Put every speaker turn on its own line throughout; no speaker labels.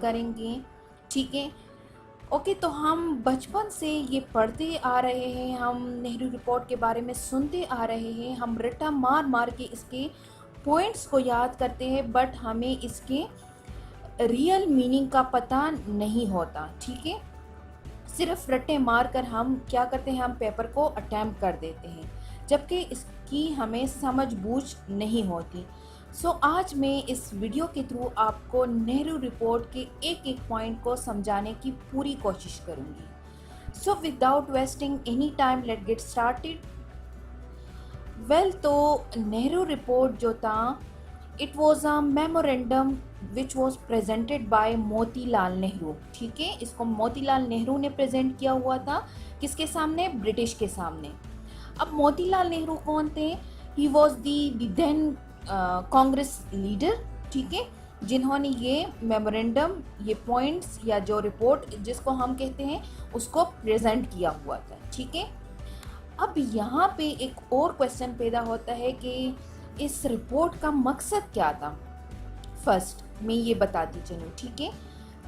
करेंगे। ठीक है, ओके। तो हम बचपन से ये पढ़ते आ रहे हैं, हम नेहरू रिपोर्ट के बारे में सुनते आ रहे हैं, हम रट्टा मार मार के इसके पॉइंट्स को याद करते हैं, बट हमें इसके रियल मीनिंग का पता नहीं होता। ठीक है, सिर्फ रट्टे मार कर हम क्या करते हैं, हम पेपर को अटैम्प्ट कर देते हैं, जबकि इसकी हमें समझ बूझ नहीं होती। सो आज मैं इस वीडियो के थ्रू आपको नेहरू रिपोर्ट के एक एक पॉइंट को समझाने की पूरी कोशिश करूंगी। So without wasting any time let get started. Well, तो नेहरू रिपोर्ट जो था, it was a memorandum which was presented by Motilal Nehru. ठीक है, इसको मोतीलाल नेहरू ने प्रेजेंट किया हुआ था, किसके सामने, ब्रिटिश के सामने। अब मोतीलाल नेहरू कौन थे, he was the then Congress leader. ठीक है, जिन्होंने ये मेमोरेंडम, ये पॉइंट्स या जो रिपोर्ट जिसको हम कहते हैं, उसको प्रेजेंट किया हुआ था। ठीक है, अब यहाँ पे एक और क्वेश्चन पैदा होता है कि इस रिपोर्ट का मकसद क्या था। फर्स्ट मैं ये बताती चलूँ। ठीक है,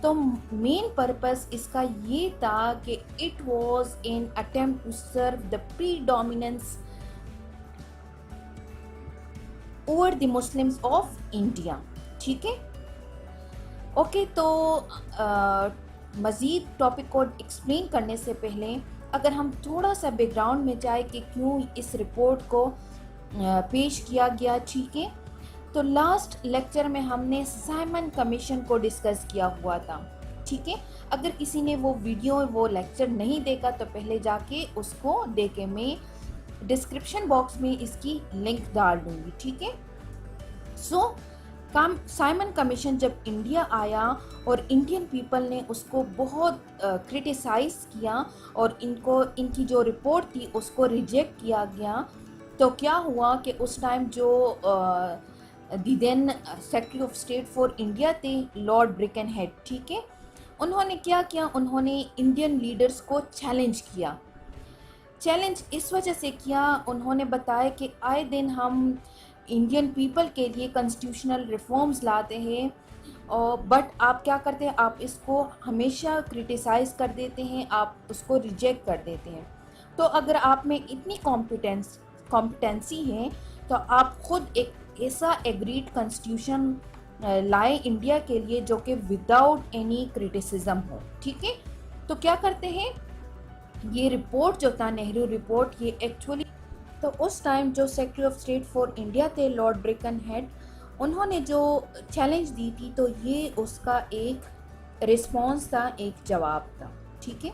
तो मेन पर्पस इसका ये था कि it was an attempt to serve the predominance over the Muslims of India. ठीक है, ओके। तो मज़ीद टॉपिक को एक्सप्लेन करने से पहले अगर हम थोड़ा सा बैकग्राउंड में जाए कि क्यों इस रिपोर्ट को पेश किया गया। ठीक है, तो लास्ट लेक्चर में हमने साइमन कमीशन को डिस्कस किया हुआ था। ठीक है, अगर किसी ने वो वीडियो, वो लेक्चर नहीं देखा तो पहले जाके उसको देखे, मैं डिस्क्रिप्शन बॉक्स में इसकी लिंक डाल दूँगी। ठीक है, सो साइमन कमीशन जब इंडिया आया और इंडियन पीपल ने उसको बहुत क्रिटिसाइज़ किया और इनकी जो रिपोर्ट थी उसको रिजेक्ट किया गया, तो क्या हुआ कि उस टाइम जो the then secretary of state for India थे, लॉर्ड ब्रिकनहेड। ठीक है, उन्होंने क्या किया, उन्होंने इंडियन लीडर्स को चैलेंज किया। चैलेंज इस वजह से किया, उन्होंने बताया कि आए दिन हम इंडियन पीपल के लिए कॉन्स्टिट्यूशनल रिफॉर्म्स लाते हैं, और बट आप क्या करते हैं, आप इसको हमेशा क्रिटिसाइज़ कर देते हैं, आप उसको रिजेक्ट कर देते हैं। तो अगर आप में इतनी कॉम्पिटेंसी है तो आप खुद एक ऐसा एग्रीड कॉन्स्टिट्यूशन लाए इंडिया के लिए जो कि विदाउट एनी क्रिटिसिज्म हो। ठीक है, तो क्या करते हैं, ये रिपोर्ट जो था नेहरू रिपोर्ट, ये एक्चुअली तो उस टाइम जो secretary of state for India थे लॉर्ड ब्रिकनहेड, उन्होंने जो चैलेंज दी थी, तो ये उसका एक रिस्पॉन्स था, एक जवाब था। ठीक है,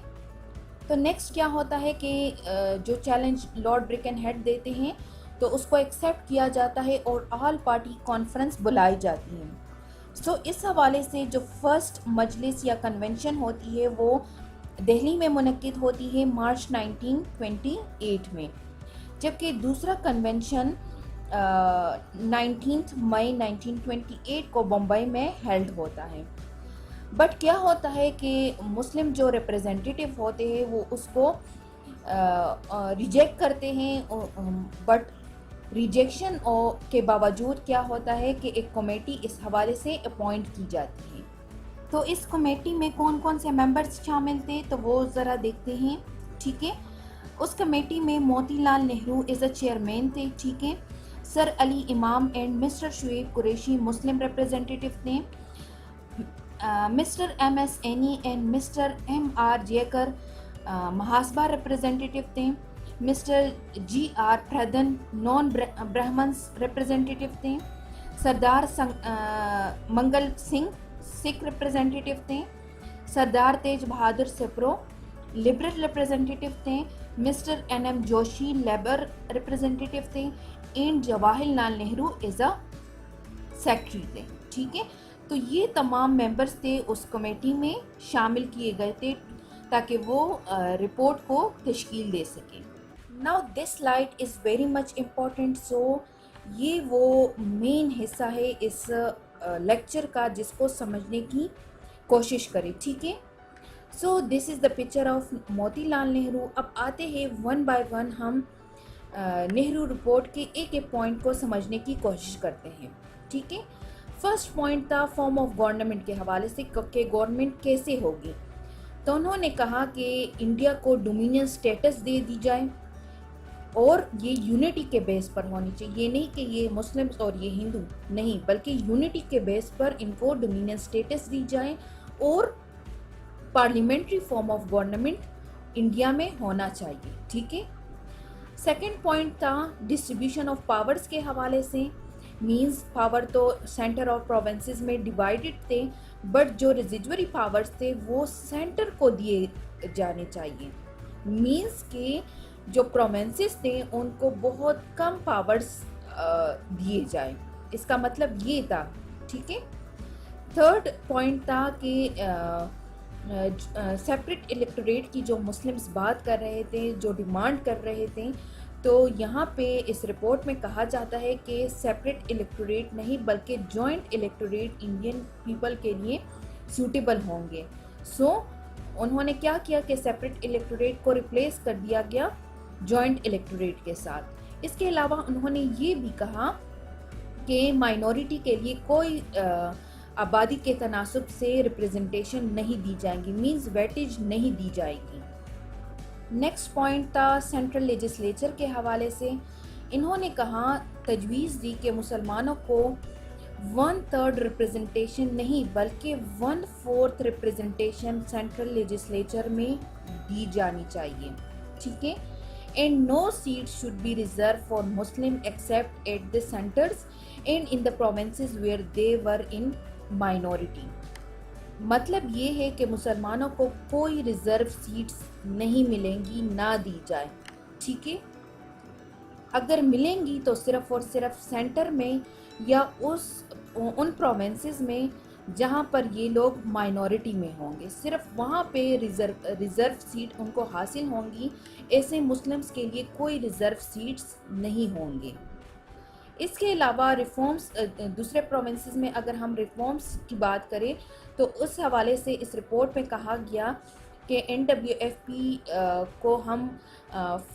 तो नेक्स्ट क्या होता है कि जो चैलेंज लॉर्ड ब्रिकनहेड देते हैं तो उसको एक्सेप्ट किया जाता है और ऑल पार्टी कॉन्फ्रेंस बुलाई जाती है। सो इस हवाले से जो फर्स्ट मजलिस या कन्वेंशन होती है वो दिल्ली में मुनक्किद होती है मार्च 1928 में, जबकि दूसरा कन्वेंशन 19 मई 1928 को बम्बई में हेल्ड होता है। बट क्या होता है कि मुस्लिम जो रिप्रेजेंटेटिव होते हैं वो उसको रिजेक्ट करते हैं, बट रिजेक्शन के बावजूद क्या होता है कि एक कमेटी इस हवाले से अपॉइंट की जाती है। तो इस कमेटी में कौन कौन से मेंबर्स शामिल थे, तो वो ज़रा देखते हैं। ठीक है, उस कमेटी में Motilal Nehru as a chairman थे। ठीक है, sir Ali Imam and mister Shuaib Qureshi Muslim representative थे, mister MS Aney and mister MR Jayakar Mahasabha representative थे, mister GR Pradhan non Brahmins representative थे, सरदार मंगल सिंह सिख रिप्रेजेंटेटिव थे, सरदार तेज बहादुर सिप्रो लिबरल रिप्रेजेंटेटिव थे, mister NM Joshi labour representative थे, and Jawaharlal Nehru as a secretary थे। ठीक है, तो ये तमाम मेंबर्स थे उस कमेटी में शामिल किए गए थे ताकि वो रिपोर्ट को तश्कील दे सकें। Now this slide is very much important, so ये वो मेन हिस्सा है इस लेक्चर का जिसको समझने की कोशिश करें। ठीक है, so this is the picture of Motilal Nehru. अब आते हैं वन बाय वन, हम नेहरू रिपोर्ट के एक एक पॉइंट को समझने की कोशिश करते हैं। ठीक है, फर्स्ट पॉइंट था फॉर्म ऑफ गवर्नमेंट के हवाले से कि गवर्नमेंट कैसे होगी। तो उन्होंने कहा कि इंडिया को डोमिनियन स्टेटस दे दी जाए और ये यूनिटी के बेस पर होनी चाहिए। ये नहीं कि ये मुस्लिम्स और ये हिंदू, नहीं, बल्कि यूनिटी के बेस पर इनको डोमिनियन स्टेटस दी जाए और parliamentary form of government India में होना चाहिए। ठीक है। सेकंड पॉइंट था डिस्ट्रीब्यूशन ऑफ पावर्स के हवाले से। मींस पावर तो सेंटर और प्रोविंसेस में डिवाइडेड थे, बट जो रेजिडुअरी पावर्स थे वो सेंटर को दिए जाने चाहिए। मींस के जो प्रोविंसेस थे उनको बहुत कम पावर्स दिए जाए, इसका मतलब ये था। ठीक है। थर्ड पॉइंट था कि सेपरेट इलेक्टोरेट की जो मुस्लिम्स बात कर रहे थे, जो डिमांड कर रहे थे, तो यहाँ पे इस रिपोर्ट में कहा जाता है कि सेपरेट इलेक्टोरेट नहीं बल्कि जॉइंट इलेक्टोरेट इंडियन पीपल के लिए सूटेबल होंगे। सो उन्होंने क्या किया कि सेपरेट इलेक्टोरेट को रिप्लेस कर दिया गया जॉइंट इलेक्टोरेट के साथ। इसके अलावा उन्होंने ये भी कहा कि माइनॉरिटी के लिए कोई आबादी के तनासुब से रिप्रेजेंटेशन नहीं दी जाएगी, मींस वेटेज नहीं दी जाएगी। नेक्स्ट पॉइंट था सेंट्रल लेजिस्लेचर के हवाले से। इन्होंने कहा, तजवीज़ दी कि मुसलमानों को 1/3 रिप्रेजेंटेशन नहीं बल्कि 1/4 रिप्रेजेंटेशन सेंट्रल लेजिस्लेचर में दी जानी चाहिए। ठीक है। And no seat should be reserve for Muslim except at the centres and in the provinces where they were in minority. मतलब ये है कि मुसलमानों को कोई रिजर्व सीट्स नहीं मिलेंगी, ना दी जाए। ठीक है। अगर मिलेंगी तो सिर्फ और सिर्फ सेंटर में या उन प्रोविंसेस में जहाँ पर ये लोग माइनॉरिटी में होंगे, सिर्फ वहाँ पे रिज़र्व सीट उनको हासिल होंगी। ऐसे मुस्लिम्स के लिए कोई रिज़र्व सीट्स नहीं होंगे। इसके अलावा रिफॉर्म्स, दूसरे प्रोविंसेस में अगर हम रिफॉर्म्स की बात करें तो उस हवाले से इस रिपोर्ट में कहा गया कि NWFP को हम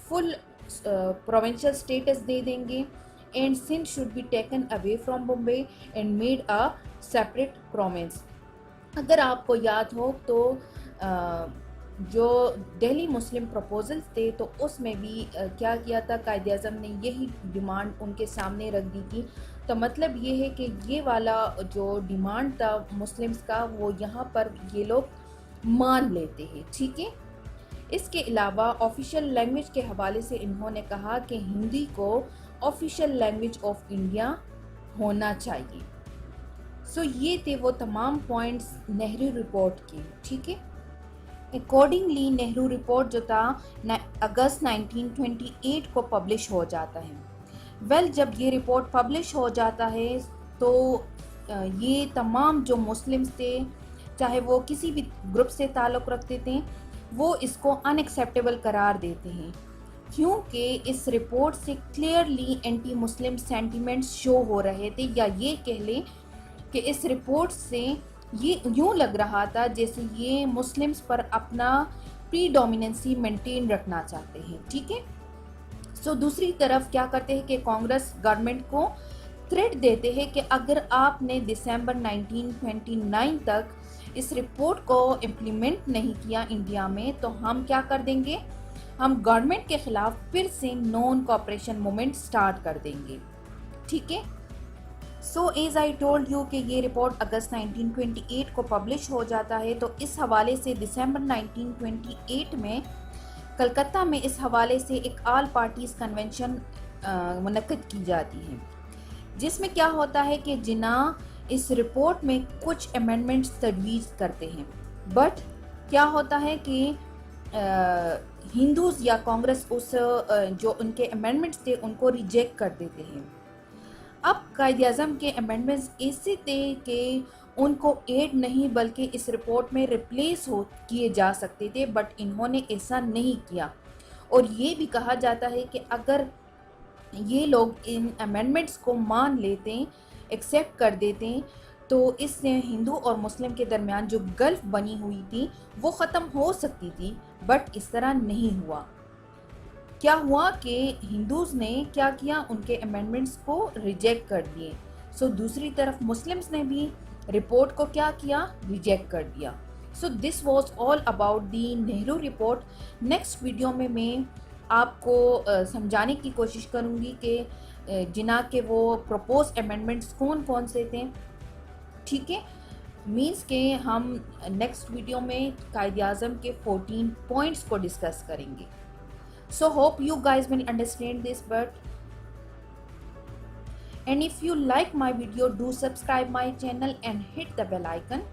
फुल प्रोविंशियल स्टेटस दे देंगे and Sindh should be taken away from Bombay and made a separate province. अगर आपको याद हो तो जो दिल्ली मुस्लिम प्रपोजल्स थे तो उसमें भी क्या किया था, कायद आज़म ने यही डिमांड उनके सामने रख दी थी। तो मतलब ये है कि ये वाला जो डिमांड था मुस्लिम्स का वो यहाँ पर ये लोग मान लेते हैं। ठीक है। इसके अलावा ऑफिशियल लैंग्वेज के हवाले से इन्होंने कहा कि हिंदी को ऑफिशियल लैंग्वेज ऑफ इंडिया होना चाहिए। सो ये थे वो तमाम पॉइंट्स नेहरू रिपोर्ट के। ठीक है। अकॉर्डिंगली नेहरू रिपोर्ट जो था अगस्त 1928 को पब्लिश हो जाता है। जब ये रिपोर्ट पब्लिश हो जाता है तो ये तमाम जो मुस्लिम्स थे, चाहे वो किसी भी ग्रुप से ताल्लुक़ रखते थे, वो इसको अनएक्सेप्टेबल करार देते हैं, क्योंकि इस रिपोर्ट से clearly anti Muslim sentiments show हो रहे थे, या ये कह लें कि इस रिपोर्ट से ये यूँ लग रहा था जैसे ये मुस्लिम्स पर अपना प्रीडोमिनेंसी मेंटेन रखना चाहते हैं। ठीक है। सो दूसरी तरफ क्या करते हैं कि कांग्रेस गवर्नमेंट को थ्रेट देते हैं कि अगर आपने दिसंबर 1929 तक इस रिपोर्ट को इम्प्लीमेंट नहीं किया इंडिया में तो हम क्या कर देंगे, हम गवर्नमेंट के ख़िलाफ़ फिर से नॉन कोऑपरेशन मूवमेंट स्टार्ट कर देंगे। ठीक है। So as I told you कि ये रिपोर्ट अगस्त 1928 को पब्लिश हो जाता है। तो इस हवाले से दिसंबर 1928 में कलकत्ता में इस हवाले से एक ऑल पार्टीज़ कन्वेंशन मुनक्किद की जाती है, जिसमें क्या होता है कि जिना इस रिपोर्ट में कुछ अमेंडमेंट्स तजवीज़ करते हैं, बट क्या होता है कि हिंदूज़ या कांग्रेस उस जो उनके अमेंडमेंट्स थे उनको रिजेक्ट कर देते हैं। अब कायद आज़म के अमेंडमेंट्स ऐसे थे कि उनको एड नहीं बल्कि इस रिपोर्ट में रिप्लेस हो किए जा सकते थे, बट इन्होंने ऐसा नहीं किया। और ये भी कहा जाता है कि अगर ये लोग इन अमेंडमेंट्स को मान लेते, एक्सेप्ट कर देते, तो इससे हिंदू और मुस्लिम के दरमियान जो गल्फ बनी हुई थी वो ख़त्म हो सकती थी, बट इस तरह नहीं हुआ। क्या हुआ कि हिंदूज़ ने क्या किया, उनके अमेंडमेंट्स को रिजेक्ट कर दिए। सो दूसरी तरफ मुस्लिम्स ने भी रिपोर्ट को क्या किया, रिजेक्ट कर दिया। So this was all about the Nehru report. Next video में मैं आपको समझाने की कोशिश करूँगी कि जिना के वो प्रपोज अमेंडमेंट्स कौन कौन से थे, ठीक है। मीन्स के हम नेक्स्ट वीडियो में कायदे आज़म के 14 पॉइंट्स को डिस्कस करेंगे। So hope you guys will understand this, and if you like my video, do subscribe my channel and hit the bell icon